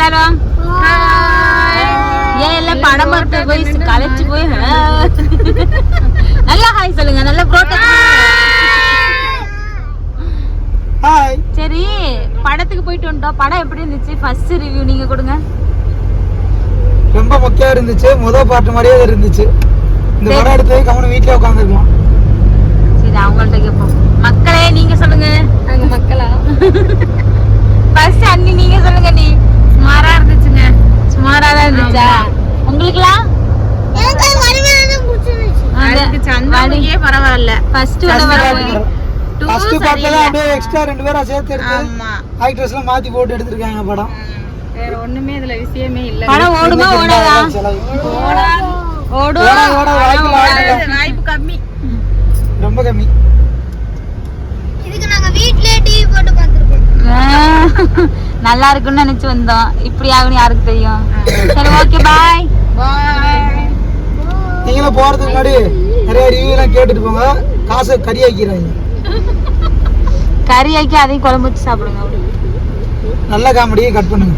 எல்லாரும் ஏன் எல்லாம் படம் பார்த்து போய் கலைச்சு போய் நல்லா ஹாய் சொல்லுங்க. நல்லா ப்ரோட்டக்ட். ஹாய். சரி, படத்துக்கு போயிட்டு வந்தோம். படம் எப்படி இருந்துச்சு? ஃபர்ஸ்ட் ரிவ்யூ நீங்க கொடுங்க. ரொம்ப மொக்கையா இருந்துச்சு. முதல் பாட்டு மாதிரியே இருந்துச்சு. இந்த படம் எடுத்து கவனம் வீட்லயே உட்காந்துருக்கலாம். சரி, அவங்கள்ட்ட கேட்போம். மக்களே நீங்க சொல்லுங்க. அங்க மக்களா? ஃபர்ஸ்ட் அண்ணி நீங்க சொல்லுங்க. நீ சுமாரா இருந்துச்சுங்க. சுமாரா தான் இருந்துச்சா உங்களுக்குலாம்? பரவாயில்ல. ஃபர்ஸ்ட் பாட்டுல அப்படியே எக்ஸ்ட்ரா 2 பேரா சேர்த்து எடுத்து ஆக்ட்ரஸ்லாம் மாத்தி போட்டு எடுத்திருக்காங்க படம். வேற ஒண்ணுமே இதுல விஷயமே இல்ல. படம் ஓடுமா ஓடாதா? ஓடும். வாய்ப்பு கம்மி, ரொம்ப கம்மி. இதுக்கு நாங்க வீட்லயே டிவி போட்டு பாத்துறோம். நல்லா இருக்குன்னு நினைச்சு வந்தோம். இப்படி ஆகுன்னு யாருக்கு தெரியும். சரி, ஓகே, பாய். நீங்களும் போறதுக்கு முன்னாடி நிறைய ரிவ்யூ எல்லாம் கேட்டுட்டு போங்க. காசை கறி ஆக்கிறாங்க. கறி ஆக்கி அதையும் குழம்பு வச்சு சாப்பிடுங்க. நல்ல காமெடியை கட் பண்ணுங்க.